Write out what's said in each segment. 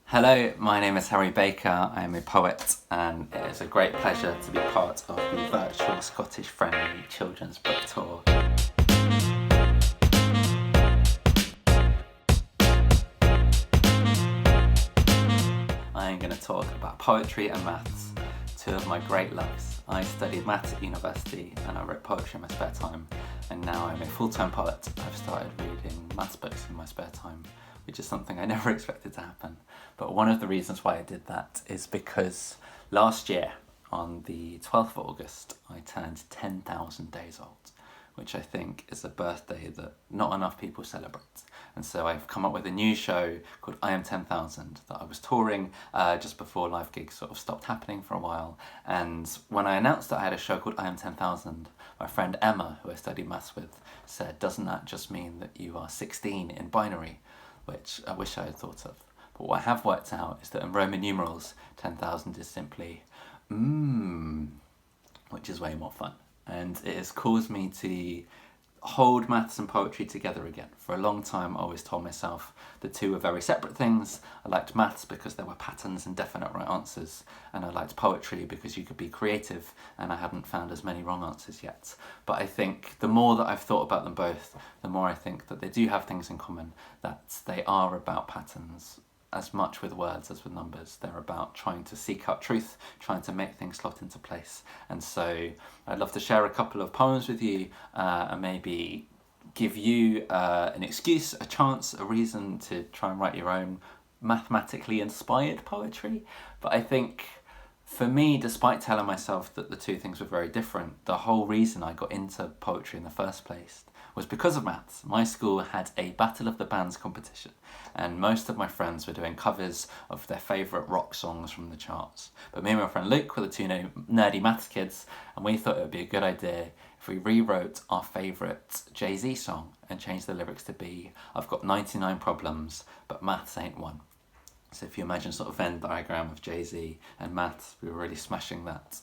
Hello, my name is Harry Baker. I am a poet, and it is a great pleasure to be part of the virtual Scottish Friendly Children's Book Tour. I am going to talk about poetry and maths, two of my great loves. I studied maths at university and I wrote poetry in my spare time, and now I'm a full-time poet. I've started reading maths books in my spare time, which is something I never expected to happen. But one of the reasons why I did that is because last year, on the 12th of August, I turned 10,000 days old, which I think is a birthday that not enough people celebrate. And so I've come up with a new show called I Am 10,000 that I was touring just before live gigs sort of stopped happening for a while. And when I announced that I had a show called I Am 10,000, my friend Emma, who I studied maths with, said, "Doesn't that just mean that you are 16 in binary?" Which I wish I had thought of. But what I have worked out is that in Roman numerals, 10,000 is simply which is way more fun. And it has caused me to hold maths and poetry together again. For a long time, I always told myself the two were very separate things. I liked maths because there were patterns and definite right answers, and I liked poetry because you could be creative, and I hadn't found as many wrong answers yet. But I think the more that I've thought about them both, the more I think that they do have things in common, that they are about patterns, as much with words as with numbers. They're about trying to seek out truth, trying to make things slot into place. And so I'd love to share a couple of poems with you and maybe give you an excuse, a chance, a reason to try and write your own mathematically inspired poetry. But I think for me, despite telling myself that the two things were very different, the whole reason I got into poetry in the first place was because of maths. My school had a Battle of the Bands competition, and most of my friends were doing covers of their favourite rock songs from the charts. But me and my friend Luke were the two nerdy maths kids, and we thought it would be a good idea if we rewrote our favourite Jay-Z song and changed the lyrics to be, "I've got 99 problems, but maths ain't one." So if you imagine sort of Venn diagram of Jay-Z and maths, we were really smashing that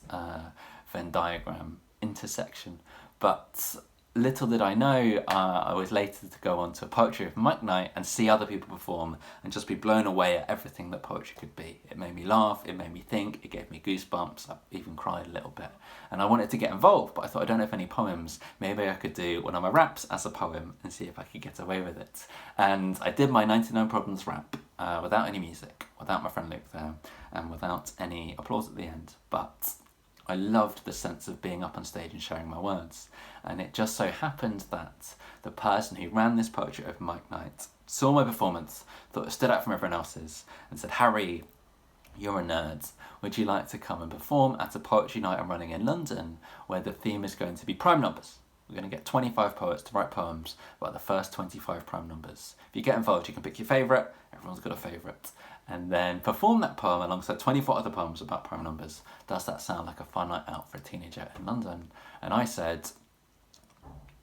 Venn diagram intersection. But little did I know, I was later to go on to a poetry open mic night and see other people perform and just be blown away at everything that poetry could be. It made me laugh, it made me think, it gave me goosebumps, I even cried a little bit. And I wanted to get involved, but I thought, I don't have any poems. Maybe I could do one of my raps as a poem and see if I could get away with it. And I did my 99 Problems rap without any music, without my friend Luke there, and without any applause at the end. But I loved the sense of being up on stage and sharing my words. And it just so happened that the person who ran this poetry open mic night saw my performance, thought it stood out from everyone else's, and said, "Harry, you're a nerd. Would you like to come and perform at a poetry night I'm running in London where the theme is going to be prime numbers? We're going to get 25 poets to write poems about the first 25 prime numbers. If you get involved, you can pick your favourite. Everyone's got a favourite. And then perform that poem alongside 24 other poems about prime numbers. Does that sound like a fun night out for a teenager in London?" And I said,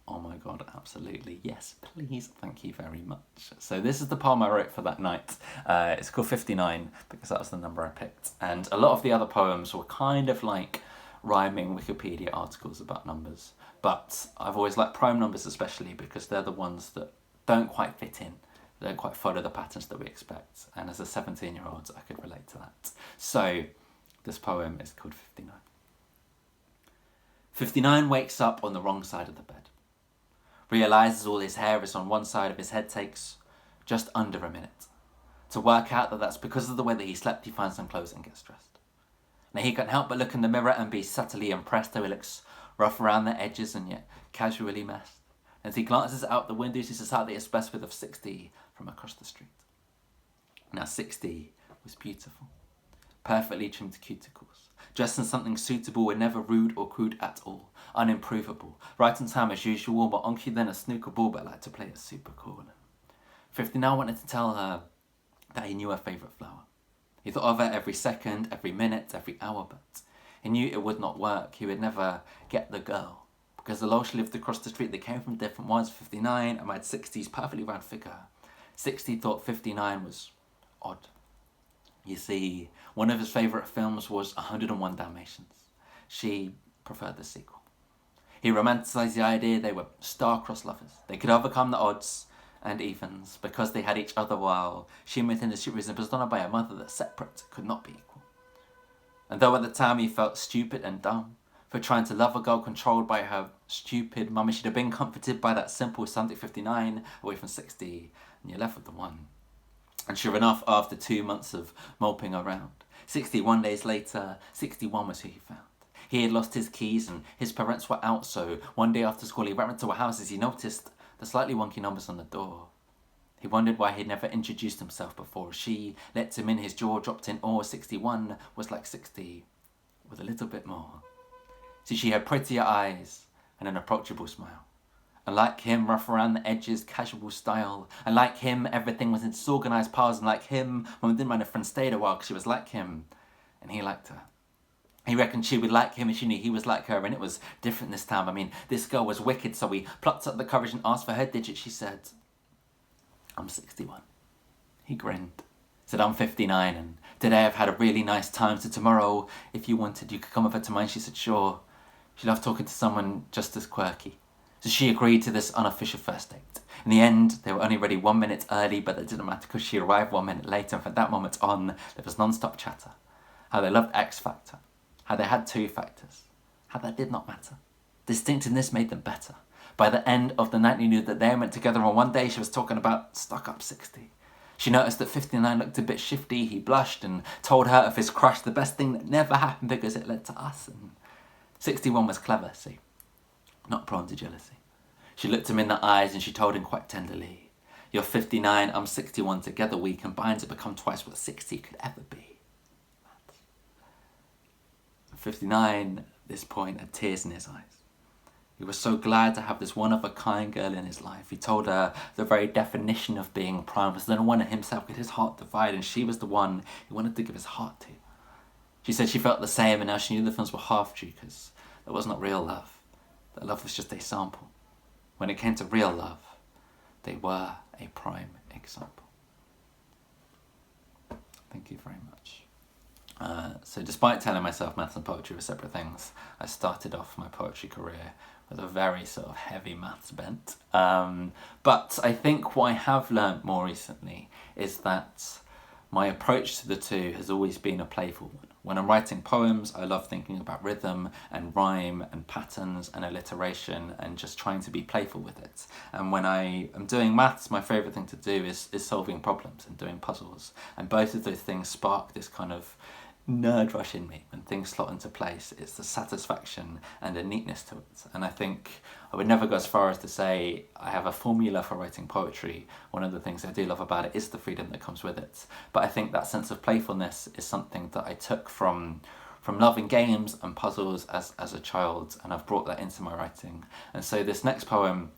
"Oh my god, absolutely, yes, please, thank you very much." So this is the poem I wrote for that night. It's called 59 because that was the number I picked. And a lot of the other poems were kind of like rhyming Wikipedia articles about numbers. But I've always liked prime numbers especially because they're the ones that don't quite fit in. They don't quite follow the patterns that we expect. And as a 17-year-old, I could relate to that. So this poem is called 59. 59 wakes up on the wrong side of the bed. Realises all his hair is on one side of his head, takes just under a minute to work out that that's because of the way that he slept. He finds some clothes and gets dressed. Now he can't help but look in the mirror and be subtly impressed how he looks rough around the edges and yet casually messed. As he glances out the window, he sees a sight that is best with of 60 from across the street. Now 60 was beautiful, perfectly trimmed cuticles, dressed in something suitable and never rude or crude at all, unimprovable, right on time as usual, but onky then a snooker ball but liked to play it super cool. 59 wanted to tell her that he knew her favourite flower. He thought of her every second, every minute, every hour, but he knew it would not work. He would never get the girl. Because although she lived across the street, they came from different ones. 59 and had 60's perfectly round figure. 60 thought 59 was odd. You see, one of his favourite films was 101 Dalmatians. She preferred the sequel. He romanticised the idea they were star-crossed lovers. They could overcome the odds and evens, because they had each other, while she within the she was honored by a mother that separate could not be equal. And though at the time he felt stupid and dumb for trying to love a girl controlled by her stupid mummy, she'd have been comforted by that simple Sunday 59 away from 60, and you're left with the one. And sure enough, after 2 months of moping around, 61 days later, 61 was who he found. He had lost his keys and his parents were out, so one day after school he went into a house as he noticed the slightly wonky numbers on the door. He wondered why he'd never introduced himself before. She let him in, his jaw dropped in awe. 61 was like 60, with a little bit more. See, she had prettier eyes and an approachable smile. And like him, rough around the edges, casual style. And like him, everything was in disorganized piles. And like him, Mum didn't mind a friend stayed a while because she was like him. And he liked her. He reckoned she would like him and she knew he was like her, and it was different this time. I mean, this girl was wicked, so he plucked up the courage and asked for her digit. She said, I'm 61. He grinned, said, I'm 59, and today I've had a really nice time, so tomorrow, if you wanted, you could come over to mine. She said, sure. She loved talking to someone just as quirky. So she agreed to this unofficial first date. In the end, they were only ready 1 minute early, but that didn't matter because she arrived 1 minute later, and from that moment on, there was non-stop chatter. How they loved X Factor. How they had 2 factors. How that did not matter. Distinctiveness made them better. By the end of the night, they knew that they went together, and one day she was talking about stuck-up 60. She noticed that 59 looked a bit shifty. He blushed and told her of his crush, the best thing that never happened because it led to us. And 61 was clever, see, not prone to jealousy. She looked him in the eyes and she told him quite tenderly, you're 59, I'm 61, together we combine to become twice what 60 could ever be. 59, at this point, had tears in his eyes. He was so glad to have this one-of-a-kind girl in his life. He told her the very definition of being prime was the one in himself with his heart divided, and she was the one he wanted to give his heart to. She said she felt the same, and now she knew the films were half true because that was not real love. That love was just a sample. When it came to real love, they were a prime example. Thank you very much. So despite telling myself maths and poetry were separate things, I started off my poetry career with a very sort of heavy maths bent. But I think what I have learnt more recently is that my approach to the two has always been a playful one. When I'm writing poems, I love thinking about rhythm and rhyme and patterns and alliteration and just trying to be playful with it. And when I am doing maths, my favourite thing to do is solving problems and doing puzzles. And both of those things spark this kind of nerd rush in me when things slot into place. It's the satisfaction and the neatness to it. And I think I would never go as far as to say I have a formula for writing poetry. One of the things I do love about it is the freedom that comes with it. But I think that sense of playfulness is something that I took from loving games and puzzles as a child, and I've brought that into my writing. And so this next poem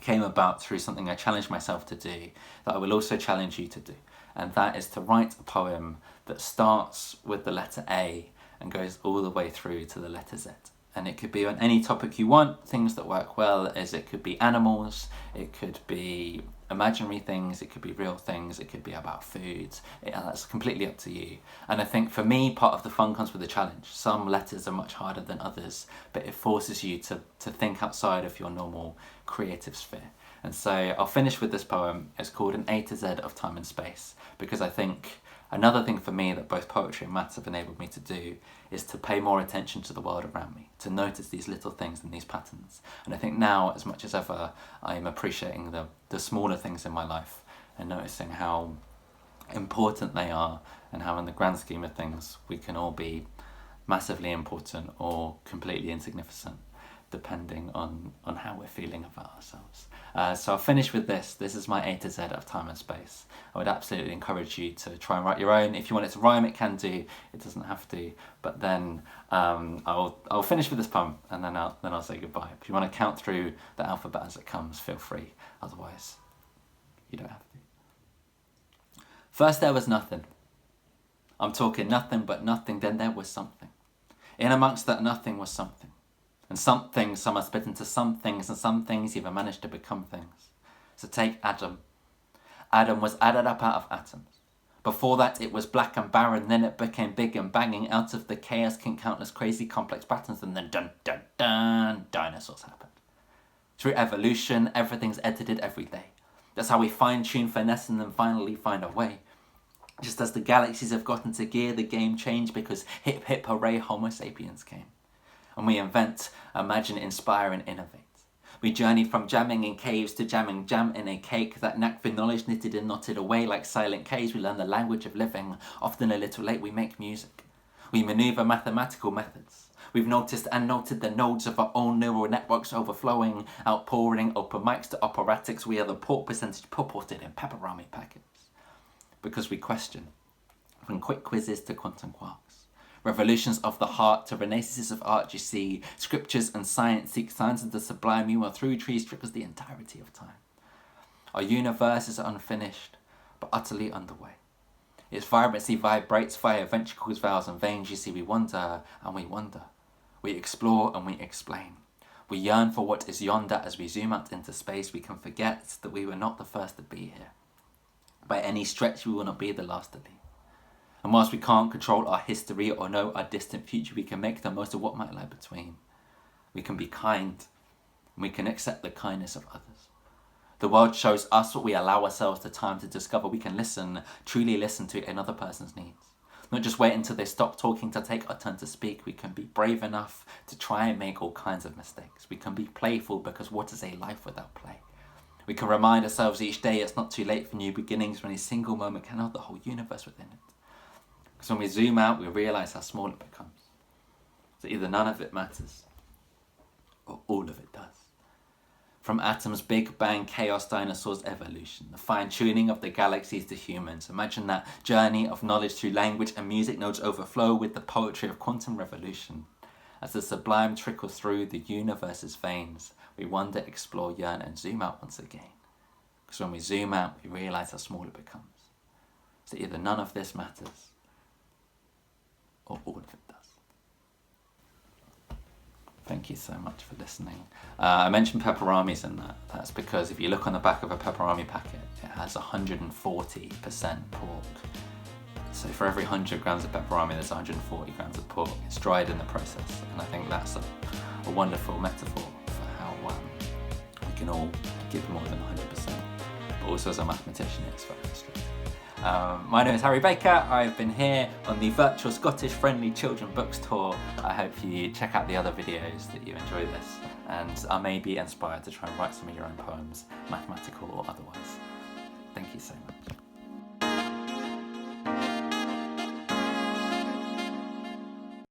came about through something I challenged myself to do that I will also challenge you to do. And that is to write a poem that starts with the letter A and goes all the way through to the letter Z. And it could be on any topic you want. Things that work well is it could be animals, it could be imaginary things, it could be real things, it could be about food. That's completely up to you. And I think for me, part of the fun comes with the challenge. Some letters are much harder than others, but it forces you to think outside of your normal creative sphere. And so I'll finish with this poem. It's called An A to Z of Time and Space, because I think another thing for me that both poetry and maths have enabled me to do is to pay more attention to the world around me, to notice these little things and these patterns. And I think now, as much as ever, I'm appreciating the smaller things in my life and noticing how important they are and how in the grand scheme of things we can all be massively important or completely insignificant, depending on how we're feeling about ourselves. So I'll finish with this. This is my A to Z of Time and Space. I would absolutely encourage you to try and write your own. If you want it to rhyme, it can do. It doesn't have to. But then I'll finish with this poem, and then I'll say goodbye. If you want to count through the alphabet as it comes, feel free. Otherwise, you don't have to. First there was nothing. I'm talking nothing but nothing. Then there was something. In amongst that nothing was something. And some things are split into some things, and some things even managed to become things. So take Adam. Adam was added up out of atoms. Before that it was black and barren, then it became big and banging. Out of the chaos came countless crazy complex patterns, and then dun dun dun, dinosaurs happened. Through evolution, everything's edited every day. That's how we fine-tune, finesse, and then finally find our way. Just as the galaxies have got into gear, the game changed because hip hip hooray, Homo sapiens came. And we invent, imagine, inspire, and innovate. We journeyed from jamming in caves to jamming jam in a cake. That knack for knowledge knitted and knotted away like silent caves. We learn the language of living. Often a little late we make music. We maneuver mathematical methods. We've noticed and noted the nodes of our own neural networks overflowing, outpouring open mics to operatics. We are the port percentage purported in pepperami packets. Because we question, from quick quizzes to quantum quarks, revolutions of the heart to renaissances of art, you see, scriptures and science seek signs of the sublime. You are through trees trickles the entirety of time. Our universe is unfinished, but utterly underway. Its vibrancy vibrates via ventricles, valves and veins. You see, we wonder and we wonder. We explore and we explain. We yearn for what is yonder. As we zoom out into space, we can forget that we were not the first to be here. By any stretch, we will not be the last to leave. And whilst we can't control our history or know our distant future, we can make the most of what might lie between. We can be kind, and we can accept the kindness of others. The world shows us what we allow ourselves the time to discover. We can listen, truly listen to another person's needs. Not just wait until they stop talking to take our turn to speak. We can be brave enough to try and make all kinds of mistakes. We can be playful, because what is a life without play? We can remind ourselves each day it's not too late for new beginnings, when a single moment can hold the whole universe within it. Because when we zoom out, we realise how small it becomes. So either none of it matters, or all of it does. From atoms, Big Bang, chaos, dinosaurs, evolution, the fine-tuning of the galaxies to humans. Imagine that journey of knowledge through language and music. Notes overflow with the poetry of quantum revolution. As the sublime trickles through the universe's veins, we wonder, explore, yearn, and zoom out once again. Because when we zoom out, we realise how small it becomes. So either none of this matters, or all of it does. Thank you so much for listening. I mentioned pepperomis in that. That's because if you look on the back of a pepperami packet, it has 140% pork. So for every 100 grams of pepperami, there's 140 grams of pork. It's dried in the process. And I think that's a wonderful metaphor for how we can all give more than 100%. But also as a mathematician, it's very frustrating. My name is Harry Baker. I've been here on the virtual Scottish Friendly Children Books Tour. I hope you check out the other videos, that you enjoy this, and are maybe inspired to try and write some of your own poems, mathematical or otherwise. Thank you so much.